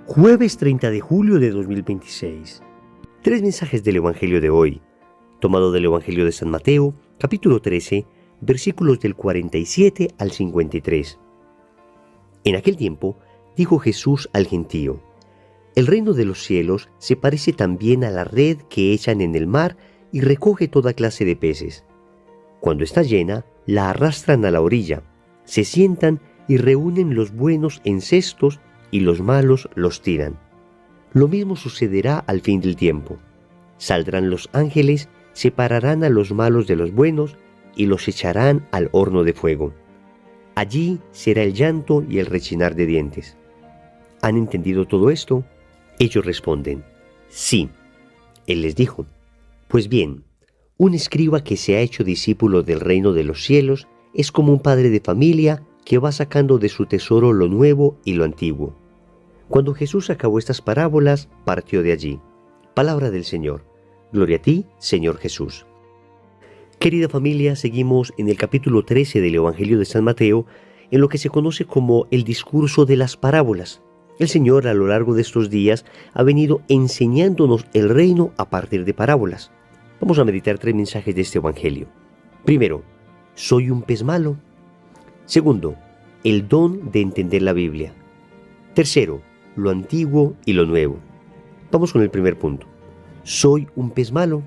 Jueves 30 de julio de 2026. Tres mensajes del Evangelio de hoy, tomado del Evangelio de San Mateo, capítulo 13, versículos del 47 al 53. En aquel tiempo, dijo Jesús al gentío: El reino de los cielos se parece también a la red que echan en el mar y recoge toda clase de peces. Cuando está llena, la arrastran a la orilla, se sientan y reúnen los buenos en cestos y los malos los tiran. Lo mismo sucederá al fin del tiempo. Saldrán los ángeles, separarán a los malos de los buenos y los echarán al horno de fuego. Allí será el llanto y el rechinar de dientes. ¿Han entendido todo esto? Ellos responden: sí. Él les dijo: pues bien, un escriba que se ha hecho discípulo del reino de los cielos es como un padre de familia que va sacando de su tesoro lo nuevo y lo antiguo. Cuando Jesús acabó estas parábolas, partió de allí. Palabra del Señor. Gloria a ti, Señor Jesús. Querida familia, seguimos en el capítulo 13 del Evangelio de San Mateo, en lo que se conoce como el discurso de las parábolas. El Señor a lo largo de estos días ha venido enseñándonos el reino a partir de parábolas. Vamos a meditar tres mensajes de este Evangelio. Primero, ¿soy un pez malo? Segundo, el don de entender la Biblia. Tercero, lo antiguo y lo nuevo. Vamos con el primer punto. ¿Soy un pez malo?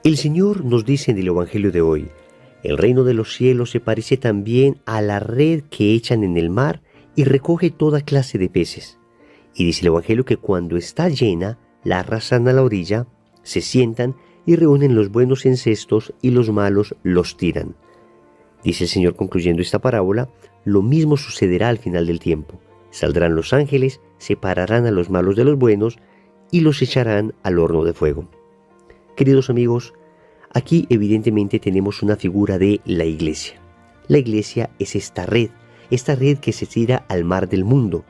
El Señor nos dice en el Evangelio de hoy: el reino de los cielos se parece también a la red que echan en el mar y recoge toda clase de peces. Y dice el Evangelio que cuando está llena, la arrastran a la orilla, se sientan y reúnen los buenos en cestos y los malos los tiran. Dice el Señor concluyendo esta parábola: lo mismo sucederá al final del tiempo. Saldrán los ángeles, separarán a los malos de los buenos y los echarán al horno de fuego. Queridos amigos, aquí evidentemente tenemos una figura de la iglesia. La iglesia es esta red que se tira al mar del mundo.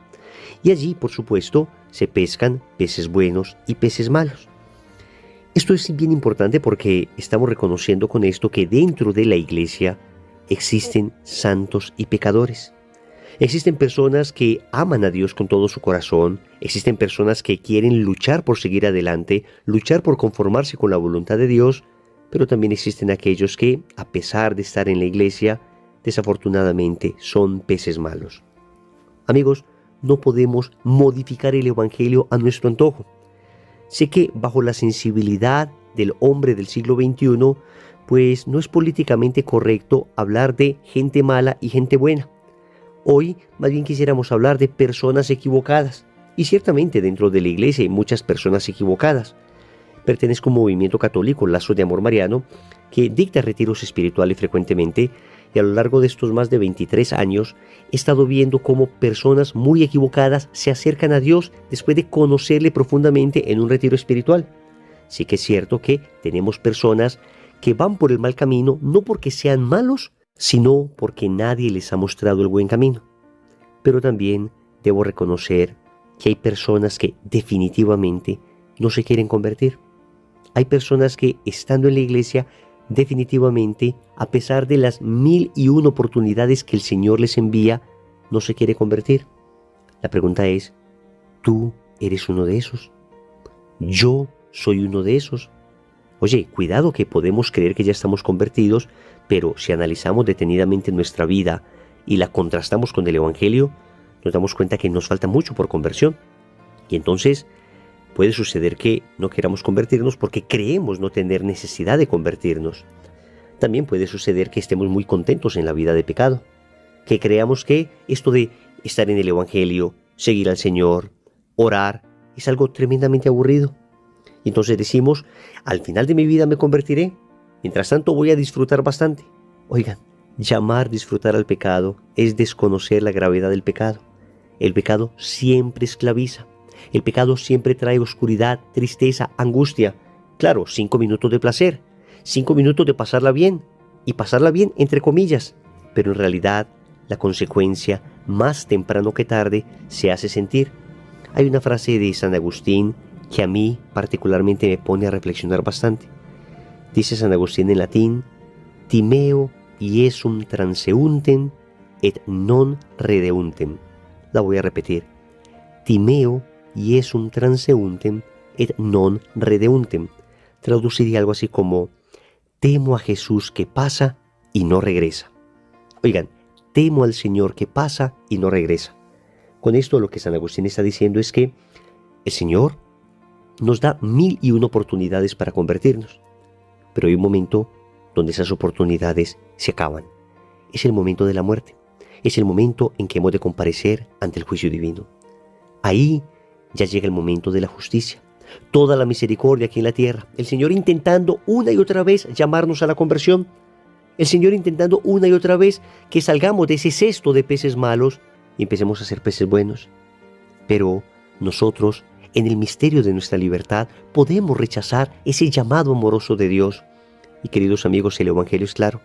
Y allí, por supuesto, se pescan peces buenos y peces malos. Esto es bien importante porque estamos reconociendo con esto que dentro de la iglesia existen santos y pecadores. Existen personas que aman a Dios con todo su corazón, existen personas que quieren luchar por seguir adelante, luchar por conformarse con la voluntad de Dios, pero también existen aquellos que, a pesar de estar en la iglesia, desafortunadamente son peces malos. Amigos, no podemos modificar el Evangelio a nuestro antojo. Sé que bajo la sensibilidad del hombre del siglo XXI, pues no es políticamente correcto hablar de gente mala y gente buena. Hoy más bien quisiéramos hablar de personas equivocadas. Y ciertamente dentro de la iglesia hay muchas personas equivocadas. Pertenezco a un movimiento católico, Lazos de Amor Mariano, que dicta retiros espirituales frecuentemente, y a lo largo de estos más de 23 años he estado viendo cómo personas muy equivocadas se acercan a Dios después de conocerle profundamente en un retiro espiritual. Sí que es cierto que tenemos personas que van por el mal camino no porque sean malos, sino porque nadie les ha mostrado el buen camino. Pero también debo reconocer que hay personas que definitivamente no se quieren convertir. Hay personas que, estando en la iglesia, definitivamente, a pesar de las 1001 oportunidades que el Señor les envía, no se quiere convertir. La pregunta es: ¿tú eres uno de esos? ¿Yo soy uno de esos? Oye, cuidado, que podemos creer que ya estamos convertidos, pero si analizamos detenidamente nuestra vida y la contrastamos con el Evangelio, nos damos cuenta que nos falta mucho por conversión. Y entonces puede suceder que no queramos convertirnos porque creemos no tener necesidad de convertirnos. También puede suceder que estemos muy contentos en la vida de pecado, que creamos que esto de estar en el Evangelio, seguir al Señor, orar, es algo tremendamente aburrido. Entonces decimos: al final de mi vida me convertiré, mientras tanto voy a disfrutar bastante. Oigan, llamar disfrutar al pecado es desconocer la gravedad del pecado. El pecado siempre esclaviza. El pecado siempre trae oscuridad, tristeza, angustia. Claro, 5 minutos de placer, 5 minutos de pasarla bien, y pasarla bien entre comillas, pero en realidad la consecuencia, más temprano que tarde, se hace sentir. Hay una frase de San Agustín que a mí particularmente me pone a reflexionar bastante. Dice San Agustín en latín: timeo iesum transeuntem et non redeuntem. La voy a repetir: timeo Iesum transeuntem et non redeuntem. Traduciría algo así como: temo a Jesús que pasa y no regresa. Oigan, temo al Señor que pasa y no regresa. Con esto lo que San Agustín está diciendo es que el Señor nos da 1001 oportunidades para convertirnos, pero hay un momento donde esas oportunidades se acaban. Es el momento de la muerte. Es el momento en que hemos de comparecer ante el juicio divino. Ahí ya llega el momento de la justicia. Toda la misericordia aquí en la tierra. El Señor intentando una y otra vez llamarnos a la conversión. El Señor intentando una y otra vez que salgamos de ese cesto de peces malos y empecemos a ser peces buenos. Pero nosotros, en el misterio de nuestra libertad, podemos rechazar ese llamado amoroso de Dios. Y queridos amigos, el Evangelio es claro.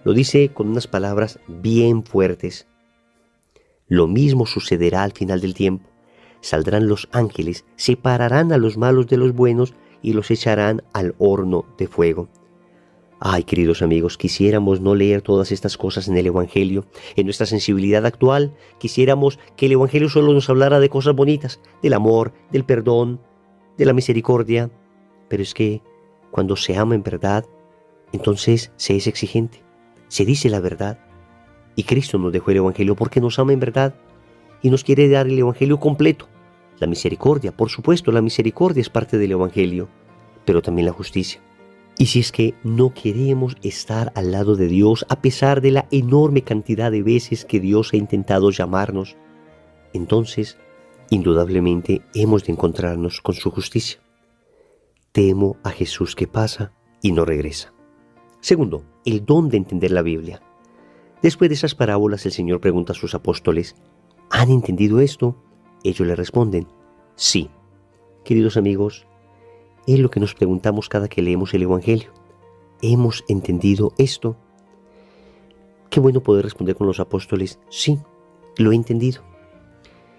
Lo dice con unas palabras bien fuertes. Lo mismo sucederá al final del tiempo. Saldrán los ángeles, separarán a los malos de los buenos y los echarán al horno de fuego. Ay, queridos amigos, quisiéramos no leer todas estas cosas en el Evangelio. En nuestra sensibilidad actual, quisiéramos que el Evangelio solo nos hablara de cosas bonitas, del amor, del perdón, de la misericordia. Pero es que cuando se ama en verdad, entonces se es exigente, se dice la verdad. Y Cristo nos dejó el Evangelio porque nos ama en verdad y nos quiere dar el Evangelio completo. La misericordia, por supuesto, la misericordia es parte del Evangelio, pero también la justicia. Y si es que no queremos estar al lado de Dios a pesar de la enorme cantidad de veces que Dios ha intentado llamarnos, entonces, indudablemente, hemos de encontrarnos con su justicia. Temo a Jesús que pasa y no regresa. Segundo, el don de entender la Biblia. Después de esas parábolas, el Señor pregunta a sus apóstoles: ¿han entendido esto? Ellos le responden: sí. Queridos amigos, es lo que nos preguntamos cada que leemos el Evangelio. ¿Hemos entendido esto? Qué bueno poder responder con los apóstoles: sí, lo he entendido.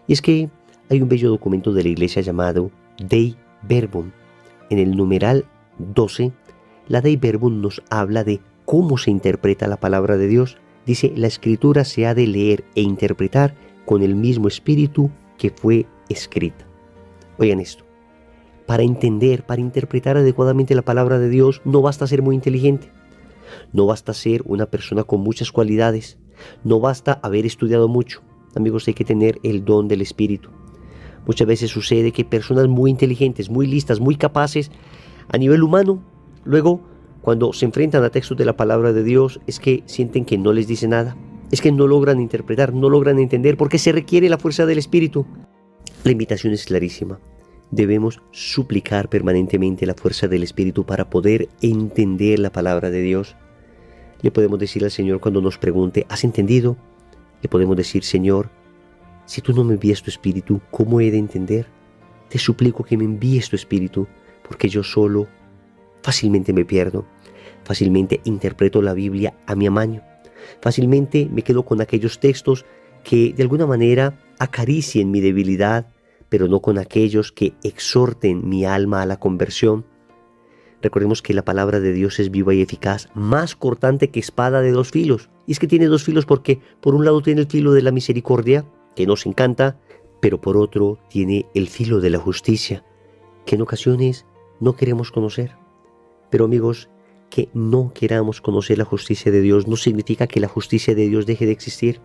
Y es que hay un bello documento de la Iglesia llamado Dei Verbum. En el numeral 12, la Dei Verbum nos habla de cómo se interpreta la palabra de Dios. Dice: la Escritura se ha de leer e interpretar con el mismo espíritu que fue escrita. Oigan esto. Para entender, para interpretar adecuadamente la palabra de Dios, no basta ser muy inteligente. No basta ser una persona con muchas cualidades. No basta haber estudiado mucho. Amigos, hay que tener el don del Espíritu. Muchas veces sucede que personas muy inteligentes, muy listas, muy capaces a nivel humano, luego cuando se enfrentan a textos de la palabra de Dios, es que sienten que no les dice nada. Es que no logran interpretar, no logran entender, porque se requiere la fuerza del Espíritu. La invitación es clarísima. Debemos suplicar permanentemente la fuerza del Espíritu para poder entender la palabra de Dios. Le podemos decir al Señor cuando nos pregunte: ¿has entendido? Le podemos decir: Señor, si tú no me envías tu Espíritu, ¿cómo he de entender? Te suplico que me envíes tu Espíritu, porque yo solo fácilmente me pierdo, fácilmente interpreto la Biblia a mi amaño, fácilmente me quedo con aquellos textos que de alguna manera acaricien mi debilidad, pero no con aquellos que exhorten mi alma a la conversión. Recordemos que la palabra de Dios es viva y eficaz, más cortante que espada de 2 filos. Y es que tiene 2 filos porque por un lado tiene el filo de la misericordia, que nos encanta, pero por otro tiene el filo de la justicia, que en ocasiones no queremos conocer. Pero amigos, que no queramos conocer la justicia de Dios no significa que la justicia de Dios deje de existir.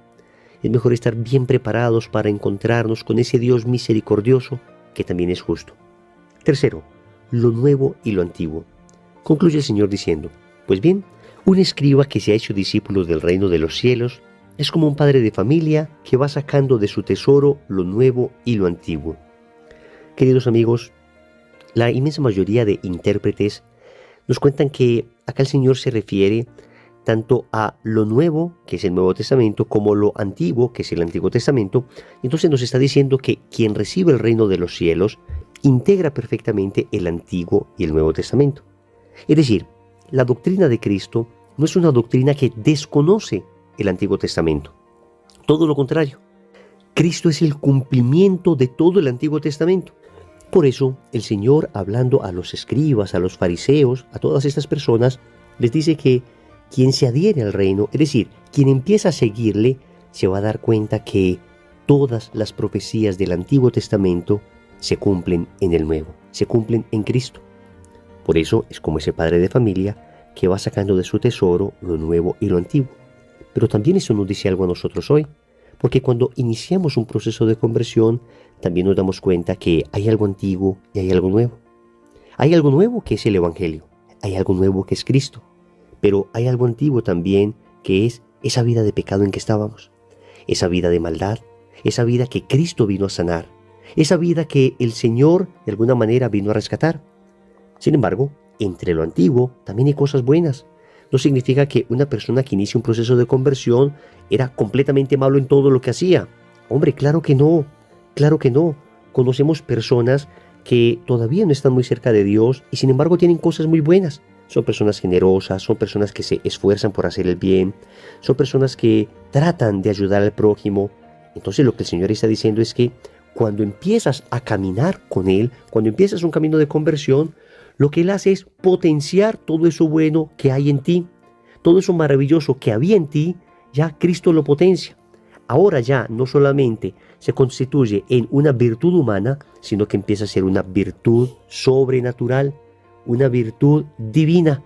Es mejor estar bien preparados para encontrarnos con ese Dios misericordioso que también es justo. Tercero, lo nuevo y lo antiguo. Concluye el Señor diciendo: pues bien, un escriba que se ha hecho discípulo del reino de los cielos es como un padre de familia que va sacando de su tesoro lo nuevo y lo antiguo. Queridos amigos, la inmensa mayoría de intérpretes nos cuentan que acá el Señor se refiere tanto a lo nuevo, que es el Nuevo Testamento, como lo antiguo, que es el Antiguo Testamento. Entonces nos está diciendo que quien recibe el reino de los cielos integra perfectamente el Antiguo y el Nuevo Testamento. Es decir, la doctrina de Cristo no es una doctrina que desconoce el Antiguo Testamento. Todo lo contrario. Cristo es el cumplimiento de todo el Antiguo Testamento. Por eso, el Señor, hablando a los escribas, a los fariseos, a todas estas personas, les dice que quien se adhiere al reino, es decir, quien empieza a seguirle, se va a dar cuenta que todas las profecías del Antiguo Testamento se cumplen en el nuevo, se cumplen en Cristo. Por eso es como ese padre de familia que va sacando de su tesoro lo nuevo y lo antiguo. Pero también eso nos dice algo a nosotros hoy, porque cuando iniciamos un proceso de conversión, también nos damos cuenta que hay algo antiguo y hay algo nuevo. Hay algo nuevo que es el Evangelio, hay algo nuevo que es Cristo, pero hay algo antiguo también que es esa vida de pecado en que estábamos, esa vida de maldad, esa vida que Cristo vino a sanar, esa vida que el Señor de alguna manera vino a rescatar. Sin embargo, entre lo antiguo también hay cosas buenas. No significa que una persona que inicia un proceso de conversión era completamente malo en todo lo que hacía. Hombre, claro que no, claro que no. Conocemos personas que todavía no están muy cerca de Dios y sin embargo tienen cosas muy buenas. Son personas generosas, son personas que se esfuerzan por hacer el bien, son personas que tratan de ayudar al prójimo. Entonces lo que el Señor está diciendo es que cuando empiezas a caminar con Él, cuando empiezas un camino de conversión, lo que Él hace es potenciar todo eso bueno que hay en ti, todo eso maravilloso que había en ti, ya Cristo lo potencia. Ahora ya no solamente se constituye en una virtud humana, sino que empieza a ser una virtud sobrenatural, una virtud divina.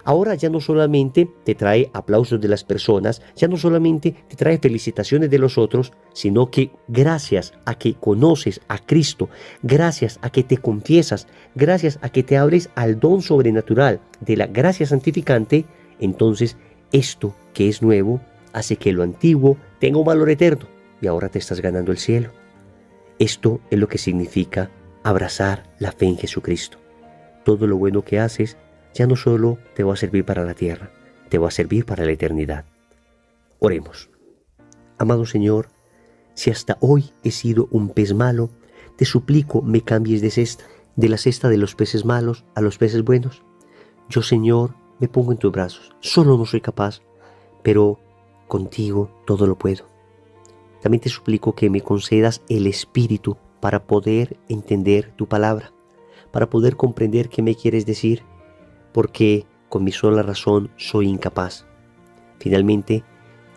Ahora ya no solamente te trae aplausos de las personas, ya no solamente te trae felicitaciones de los otros, sino que gracias a que conoces a Cristo, gracias a que te confiesas, gracias a que te abres al don sobrenatural de la gracia santificante, entonces esto que es nuevo hace que lo antiguo tenga un valor eterno y ahora te estás ganando el cielo. Esto es lo que significa abrazar la fe en Jesucristo. Todo lo bueno que haces ya no solo te va a servir para la tierra, te va a servir para la eternidad. Oremos. Amado Señor, si hasta hoy he sido un pez malo, te suplico me cambies de la cesta de los peces malos a los peces buenos. Yo, Señor, me pongo en tus brazos. Solo no soy capaz, pero contigo todo lo puedo. También te suplico que me concedas el Espíritu para poder entender tu palabra, para poder comprender qué me quieres decir, porque con mi sola razón soy incapaz. Finalmente,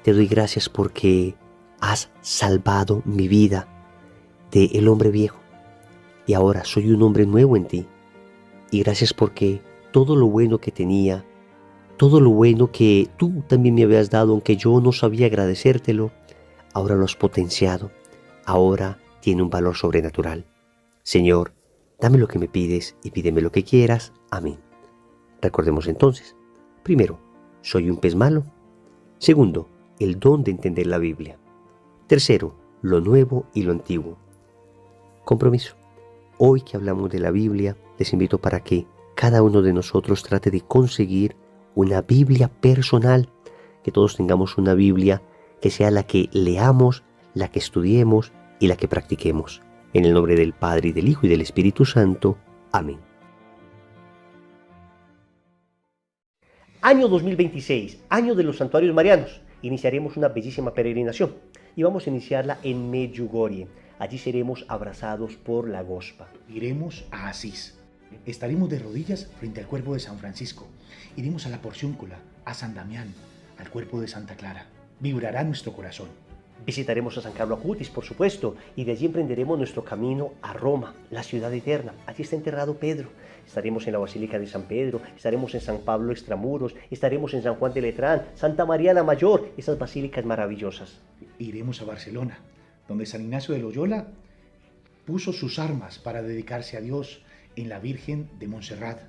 te doy gracias porque has salvado mi vida del hombre viejo y ahora soy un hombre nuevo en ti. Y gracias porque todo lo bueno que tenía, todo lo bueno que tú también me habías dado, aunque yo no sabía agradecértelo, ahora lo has potenciado, ahora tiene un valor sobrenatural. Señor, dame lo que me pides y pídeme lo que quieras. Amén. Recordemos entonces, primero, soy un pez malo. Segundo, el don de entender la Biblia. Tercero, lo nuevo y lo antiguo. Compromiso. Hoy que hablamos de la Biblia, les invito para que cada uno de nosotros trate de conseguir una Biblia personal, que todos tengamos una Biblia que sea la que leamos, la que estudiemos y la que practiquemos. En el nombre del Padre, y del Hijo, y del Espíritu Santo. Amén. Año 2026, año de los santuarios marianos. Iniciaremos una bellísima peregrinación y vamos a iniciarla en Medjugorje. Allí seremos abrazados por la Gospa. Iremos a Asís. Estaremos de rodillas frente al cuerpo de San Francisco. Iremos a la Porciúncula, a San Damián, al cuerpo de Santa Clara. Vibrará nuestro corazón. Visitaremos a San Carlo Acutis, por supuesto, y de allí emprenderemos nuestro camino a Roma, la ciudad eterna. Allí está enterrado Pedro. Estaremos en la Basílica de San Pedro, estaremos en San Pablo Extramuros, estaremos en San Juan de Letrán, Santa María la Mayor, esas basílicas maravillosas. Iremos a Barcelona, donde San Ignacio de Loyola puso sus armas para dedicarse a Dios en la Virgen de Montserrat.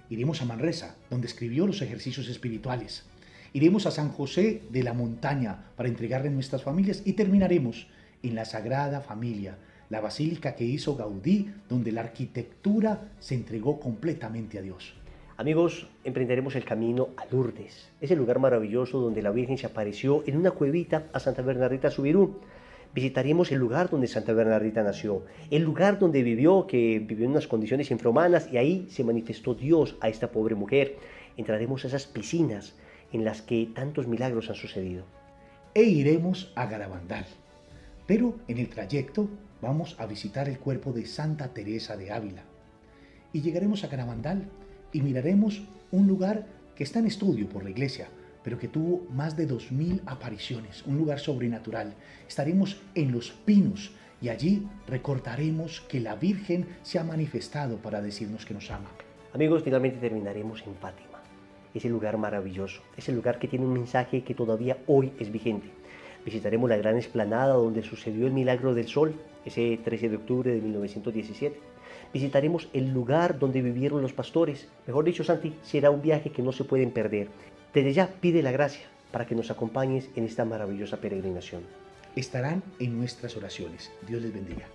Iremos a Manresa, donde escribió los ejercicios espirituales. Iremos a San José de la Montaña para entregarle a nuestras familias y terminaremos en la Sagrada Familia, la basílica que hizo Gaudí, donde la arquitectura se entregó completamente a Dios. Amigos, emprenderemos el camino a Lourdes, ese lugar maravilloso donde la Virgen se apareció en una cuevita a Santa Bernardita Subirú. Visitaremos el lugar donde Santa Bernardita nació, el lugar donde vivió, que vivió en unas condiciones infrahumanas, y ahí se manifestó Dios a esta pobre mujer. Entraremos a esas piscinas en las que tantos milagros han sucedido. E iremos a Garabandal, pero en el trayecto vamos a visitar el cuerpo de Santa Teresa de Ávila. Y llegaremos a Garabandal y miraremos un lugar que está en estudio por la iglesia, pero que tuvo más de 2000 apariciones, un lugar sobrenatural. Estaremos en Los Pinos y allí recordaremos que la Virgen se ha manifestado para decirnos que nos ama. Amigos, finalmente terminaremos en Fátima, ese lugar maravilloso, ese lugar que tiene un mensaje que todavía hoy es vigente. Visitaremos la gran explanada donde sucedió el milagro del sol, ese 13 de octubre de 1917. Visitaremos el lugar donde vivieron los pastores. Mejor dicho, Santi, será un viaje que no se pueden perder. Desde ya pide la gracia para que nos acompañes en esta maravillosa peregrinación. Estarán en nuestras oraciones. Dios les bendiga.